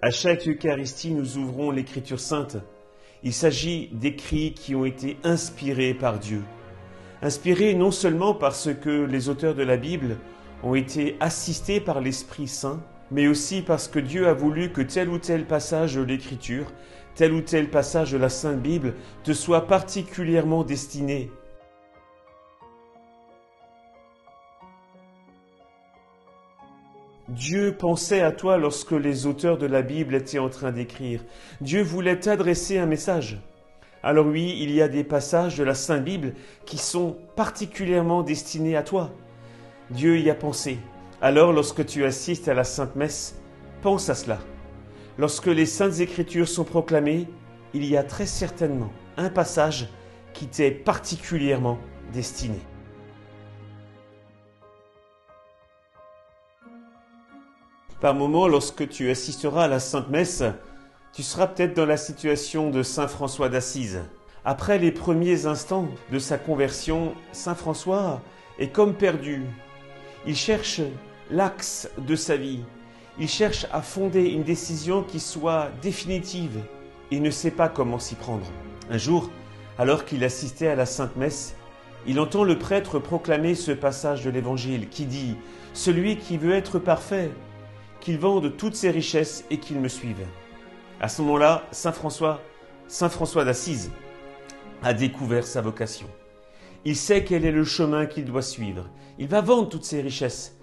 À chaque Eucharistie, nous ouvrons l'Écriture sainte. Il s'agit d'écrits qui ont été inspirés par Dieu. Inspirés non seulement parce que les auteurs de la Bible ont été assistés par l'Esprit Saint, mais aussi parce que Dieu a voulu que tel ou tel passage de l'Écriture, tel ou tel passage de la Sainte Bible te soit particulièrement destiné. Dieu pensait à toi lorsque les auteurs de la Bible étaient en train d'écrire. Dieu voulait t'adresser un message. Alors oui, il y a des passages de la Sainte Bible qui sont particulièrement destinés à toi. Dieu y a pensé. Alors lorsque tu assistes à la Sainte Messe, pense à cela. Lorsque les Saintes Écritures sont proclamées, il y a très certainement un passage qui t'est particulièrement destiné. Par moments, lorsque tu assisteras à la Sainte Messe, tu seras peut-être dans la situation de Saint François d'Assise. Après les premiers instants de sa conversion, Saint François est comme perdu. Il cherche l'axe de sa vie. Il cherche à fonder une décision qui soit définitive. Il ne sait pas comment s'y prendre. Un jour, alors qu'il assistait à la Sainte Messe, il entend le prêtre proclamer ce passage de l'Évangile qui dit « Celui qui veut être parfait, qu'il vende toutes ses richesses et qu'il me suive. » À ce moment-là, Saint François d'Assise a découvert sa vocation. Il sait quel est le chemin qu'il doit suivre. Il va vendre toutes ses richesses,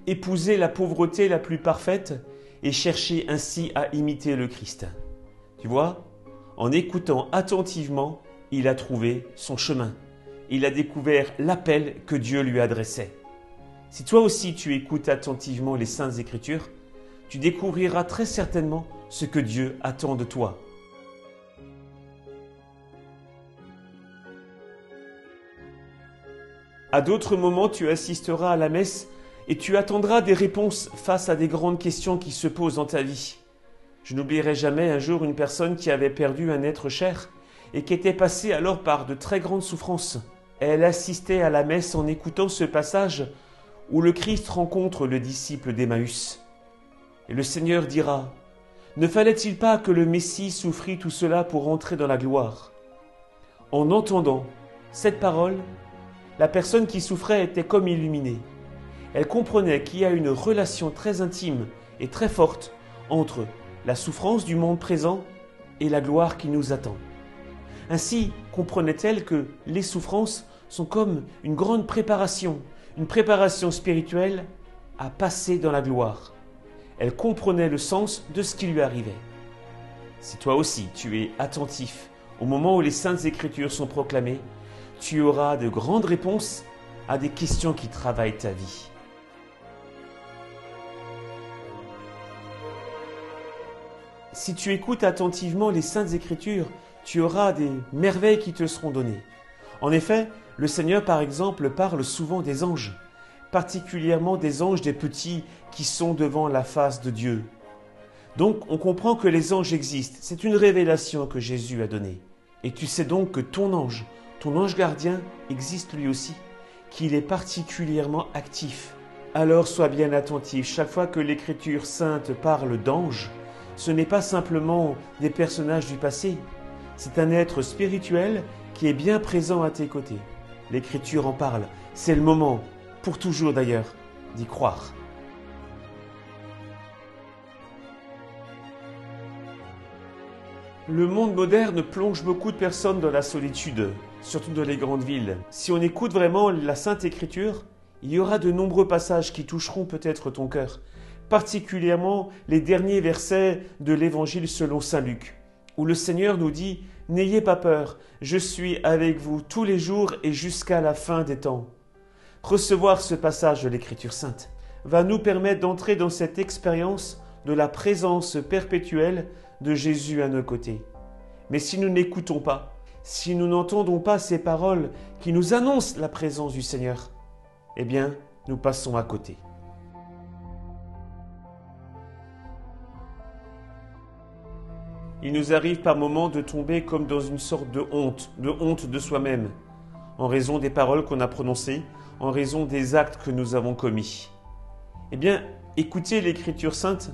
épouser la pauvreté la plus parfaite et chercher ainsi à imiter le Christ. Tu vois, en écoutant attentivement, il a trouvé son chemin. Il a découvert l'appel que Dieu lui adressait. Si toi aussi tu écoutes attentivement les Saintes Écritures, tu découvriras très certainement ce que Dieu attend de toi. À d'autres moments, tu assisteras à la messe et tu attendras des réponses face à des grandes questions qui se posent dans ta vie. Je n'oublierai jamais un jour une personne qui avait perdu un être cher et qui était passée alors par de très grandes souffrances. Elle assistait à la messe en écoutant ce passage où le Christ rencontre le disciple d'Emmaüs. Et le Seigneur dira, « Ne fallait-il pas que le Messie souffrit tout cela pour entrer dans la gloire ?» En entendant cette parole, la personne qui souffrait était comme illuminée. Elle comprenait qu'il y a une relation très intime et très forte entre la souffrance du monde présent et la gloire qui nous attend. Ainsi comprenait-elle que les souffrances sont comme une grande préparation, une préparation spirituelle à passer dans la gloire. Elle comprenait le sens de ce qui lui arrivait. Si toi aussi tu es attentif au moment où les Saintes Écritures sont proclamées, tu auras de grandes réponses à des questions qui travaillent ta vie. Si tu écoutes attentivement les Saintes Écritures, tu auras des merveilles qui te seront données. En effet, le Seigneur, par exemple, parle souvent des anges, particulièrement des anges des petits qui sont devant la face de Dieu. Donc, on comprend que les anges existent. C'est une révélation que Jésus a donnée. Et tu sais donc que ton ange gardien existe lui aussi, qu'il est particulièrement actif. Alors sois bien attentif, chaque fois que l'Écriture sainte parle d'anges, ce n'est pas simplement des personnages du passé, c'est un être spirituel qui est bien présent à tes côtés. L'Écriture en parle, c'est le moment, pour toujours d'ailleurs, d'y croire. Le monde moderne plonge beaucoup de personnes dans la solitude, surtout dans les grandes villes. Si on écoute vraiment la Sainte Écriture, il y aura de nombreux passages qui toucheront peut-être ton cœur, particulièrement les derniers versets de l'Évangile selon saint Luc, où le Seigneur nous dit « N'ayez pas peur, je suis avec vous tous les jours et jusqu'à la fin des temps ». Recevoir ce passage de l'Écriture sainte va nous permettre d'entrer dans cette expérience de la présence perpétuelle de Jésus à nos côtés. Mais si nous n'écoutons pas, si nous n'entendons pas ces paroles qui nous annoncent la présence du Seigneur, eh bien, nous passons à côté. Il nous arrive par moments de tomber comme dans une sorte de honte de soi-même, en raison des paroles qu'on a prononcées, en raison des actes que nous avons commis. Eh bien, écouter l'Écriture sainte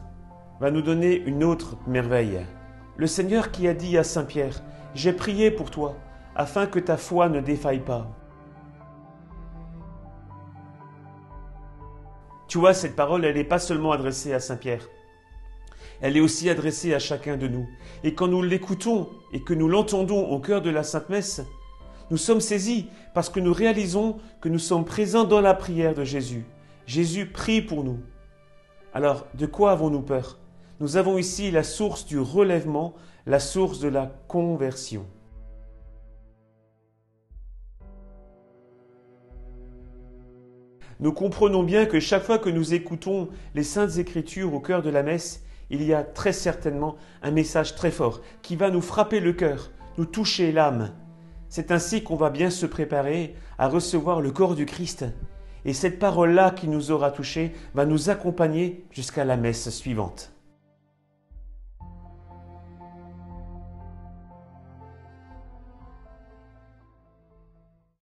va nous donner une autre merveille. Le Seigneur qui a dit à Saint Pierre, « J'ai prié pour toi, afin que ta foi ne défaille pas. » Tu vois, cette parole, elle n'est pas seulement adressée à Saint Pierre. Elle est aussi adressée à chacun de nous. Et quand nous l'écoutons et que nous l'entendons au cœur de la Sainte Messe, nous sommes saisis parce que nous réalisons que nous sommes présents dans la prière de Jésus. Jésus prie pour nous. Alors, de quoi avons-nous peur? Nous avons ici la source du relèvement, la source de la conversion. Nous comprenons bien que chaque fois que nous écoutons les Saintes Écritures au cœur de la messe, il y a très certainement un message très fort qui va nous frapper le cœur, nous toucher l'âme. C'est ainsi qu'on va bien se préparer à recevoir le corps du Christ. Et cette parole-là qui nous aura touchés va nous accompagner jusqu'à la messe suivante.